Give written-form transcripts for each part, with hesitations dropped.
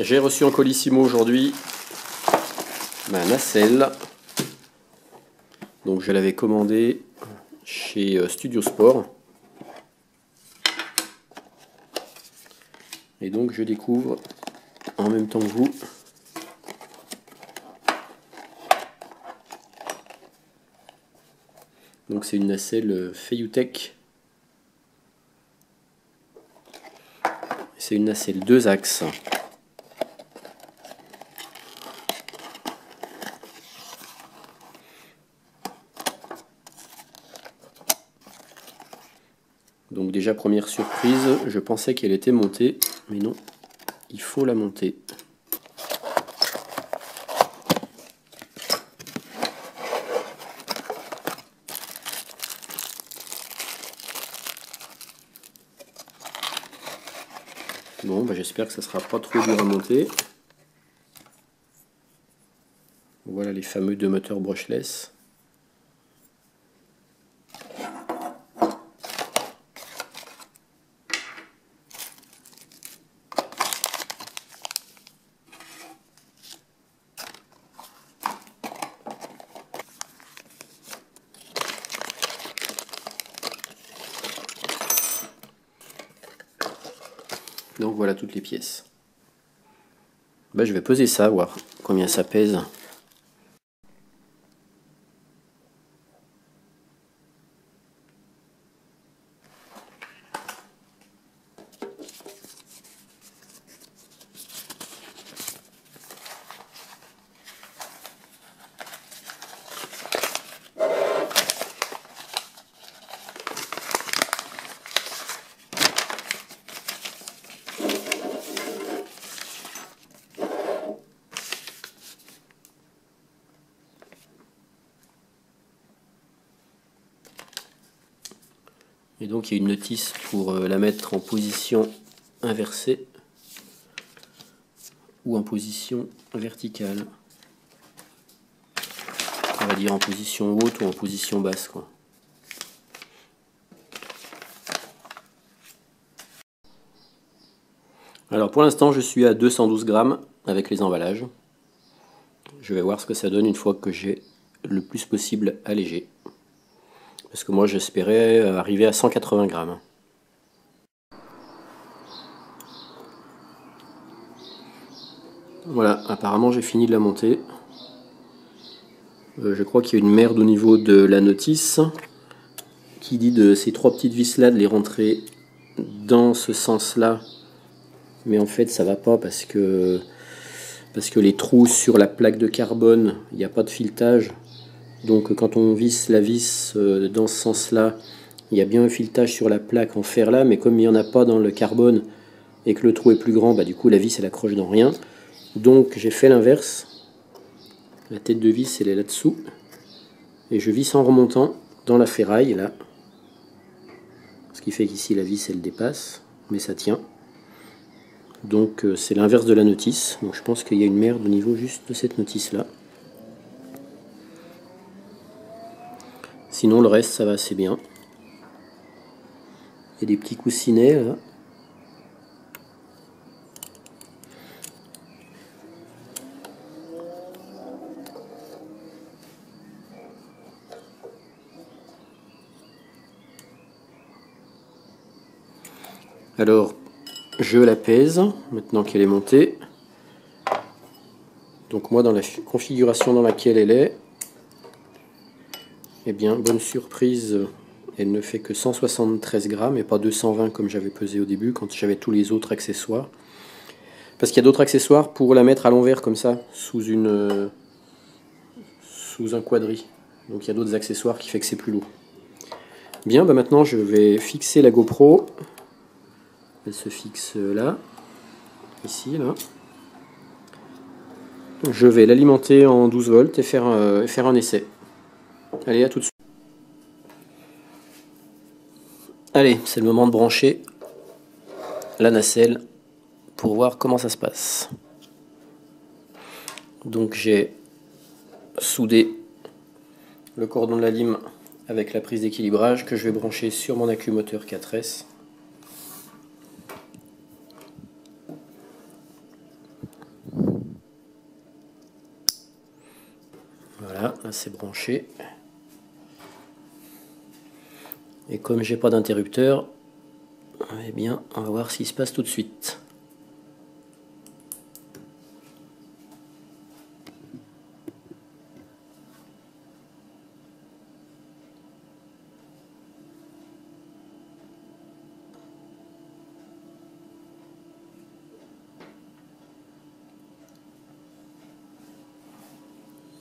J'ai reçu en colissimo aujourd'hui ma nacelle. Donc je l'avais commandée chez Studio Sport. Et donc je découvre en même temps que vous donc c'est une nacelle Feiyutech. C'est une nacelle 2 axes. Donc déjà première surprise, je pensais qu'elle était montée, mais non, il faut la monter. Bon, bah j'espère que ça sera pas trop dur à monter. Voilà les fameux deux moteurs brushless. Donc voilà toutes les pièces. Bah, je vais peser ça, voir combien ça pèse. Et donc il y a une notice pour la mettre en position inversée ou en position verticale. On va dire en position haute ou en position basse, quoi. Alors pour l'instant je suis à 212 grammes avec les emballages. Je vais voir ce que ça donne une fois que j'ai le plus possible allégé. Parce que moi j'espérais arriver à 180 grammes. Voilà, apparemment j'ai fini de la monter. Je crois qu'il y a une merde au niveau de la notice qui dit de ces trois petites vis là de les rentrer dans ce sens là. Mais en fait ça va pas parce que les trous sur la plaque de carbone, il n'y a pas de filetage. Donc quand on visse la vis dans ce sens-là, il y a bien un filetage sur la plaque en fer là, mais comme il n'y en a pas dans le carbone et que le trou est plus grand, bah, du coup la vis elle accroche dans rien. Donc j'ai fait l'inverse. La tête de vis elle est là-dessous. Et je visse en remontant dans la ferraille là. Ce qui fait qu'ici la vis elle dépasse, mais ça tient. Donc c'est l'inverse de la notice. Donc je pense qu'il y a une merde au niveau juste de cette notice là. Sinon le reste ça va assez bien. Il y a des petits coussinets là. Alors je la pèse maintenant qu'elle est montée. Donc moi dans la configuration dans laquelle elle est, eh bien bonne surprise, elle ne fait que 173 grammes et pas 220 comme j'avais pesé au début quand j'avais tous les autres accessoires. Parce qu'il y a d'autres accessoires pour la mettre à l'envers comme ça, sous un quadri. Donc il y a d'autres accessoires qui fait que c'est plus lourd. Bien, bah maintenant je vais fixer la GoPro. Elle se fixe là, ici, là. Je vais l'alimenter en 12 volts et faire un essai. Allez, à tout de suite. Allez, c'est le moment de brancher la nacelle pour voir comment ça se passe. Donc j'ai soudé le cordon de la lime avec la prise d'équilibrage que je vais brancher sur mon accumumoteur 4S. là c'est branché. Et comme j'ai pas d'interrupteur, eh bien on va voir ce qui se passe tout de suite.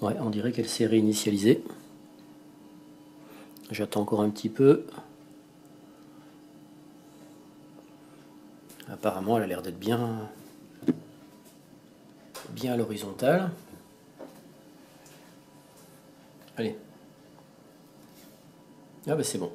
Ouais, on dirait qu'elle s'est réinitialisée. J'attends encore un petit peu. Apparemment, elle a l'air d'être bien à l'horizontale. Allez. Ah bah c'est bon.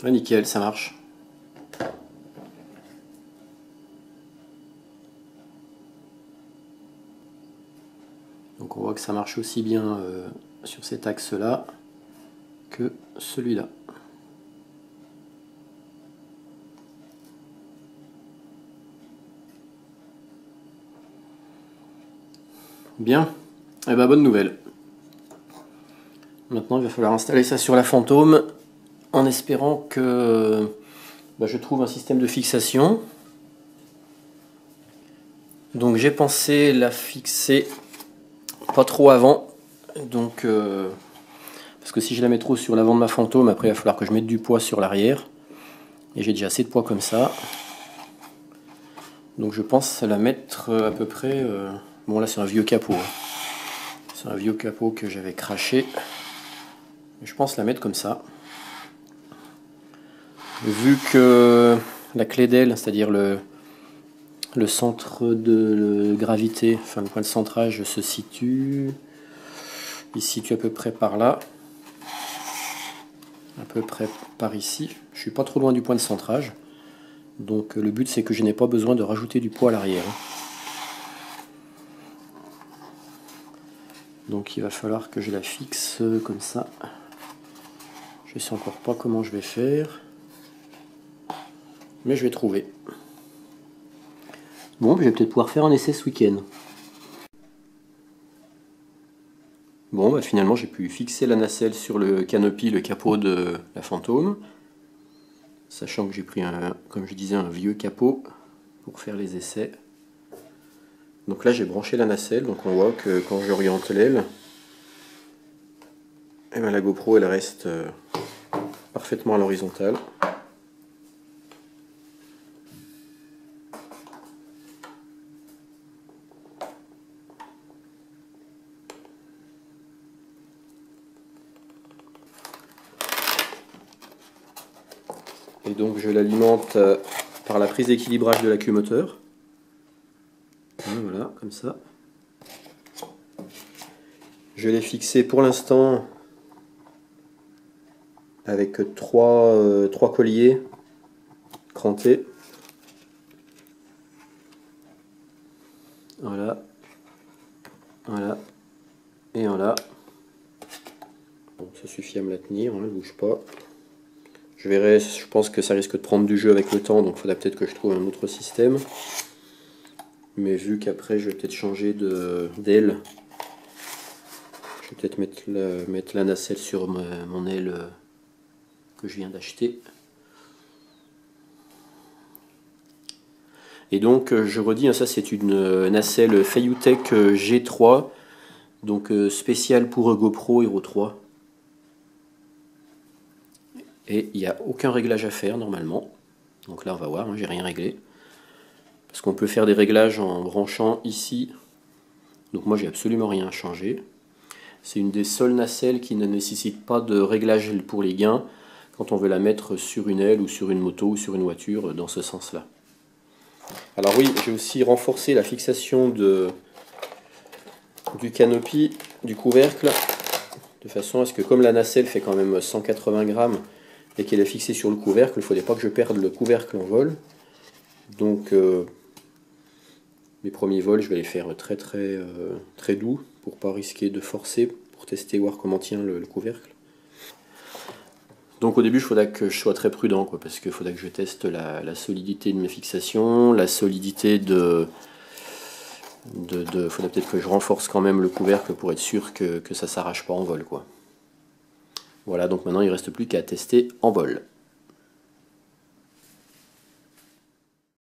Ah, nickel, ça marche. Donc on voit que ça marche aussi bien sur cet axe-là que celui-là. Bien, et ben bonne nouvelle. Maintenant il va falloir installer ça sur la Fantôme en espérant que je trouve un système de fixation. Donc j'ai pensé la fixer pas trop avant, donc parce que si je la mets trop sur l'avant de ma Fantôme, après il va falloir que je mette du poids sur l'arrière, et j'ai déjà assez de poids comme ça. Donc je pense la mettre à peu près... bon là c'est un vieux capot, hein. C'est un vieux capot que j'avais craché. Je pense la mettre comme ça. Vu que la clé d'aile, c'est-à-dire le centre de gravité, enfin le point de centrage se situe... Il se situe à peu près par là. À peu près par ici. Je suis pas trop loin du point de centrage. Donc le but c'est que je n'ai pas besoin de rajouter du poids à l'arrière. Donc il va falloir que je la fixe comme ça. Je sais encore pas comment je vais faire. Mais je vais trouver. Bon, je vais peut-être pouvoir faire un essai ce week-end. Bon, finalement j'ai pu fixer la nacelle sur le canopy, le capot de la Fantôme. Sachant que j'ai pris, comme je disais, un vieux capot pour faire les essais. Donc là j'ai branché la nacelle, donc on voit que quand j'oriente l'aile, eh ben, la GoPro elle reste parfaitement à l'horizontale. Et donc je l'alimente par la prise d'équilibrage de l'accumoteur. Voilà, comme ça. Je l'ai fixé pour l'instant avec trois colliers crantés. Voilà. Voilà. Et voilà. Bon, ça suffit à me la tenir, hein, elle ne bouge pas. Je verrai, je pense que ça risque de prendre du jeu avec le temps, donc il faudra peut-être que je trouve un autre système. Mais vu qu'après je vais peut-être changer d'aile, je vais peut-être mettre la nacelle sur mon aile que je viens d'acheter. Et donc je redis, hein, ça c'est une nacelle Feiyutech G3, donc spéciale pour GoPro Hero 3. Et il n'y a aucun réglage à faire normalement. Donc là on va voir, hein, j'ai rien réglé. Parce qu'on peut faire des réglages en branchant ici. Donc moi j'ai absolument rien changé. C'est une des seules nacelles qui ne nécessite pas de réglage pour les gains quand on veut la mettre sur une aile ou sur une moto ou sur une voiture dans ce sens-là. Alors oui, j'ai aussi renforcé la fixation du canopy, du couvercle, de façon à ce que comme la nacelle fait quand même 180 grammes et qu'elle est fixée sur le couvercle, il ne faudrait pas que je perde le couvercle en vol. Donc mes premiers vols, je vais les faire très doux pour pas risquer de forcer, pour tester, voir comment tient le couvercle. Donc au début, il faudra que je sois très prudent, quoi, parce qu'il faudra que je teste la solidité de mes fixations, la solidité faudra peut-être que je renforce quand même le couvercle pour être sûr que ça s'arrache pas en vol, quoi. Voilà, donc maintenant il ne reste plus qu'à tester en vol.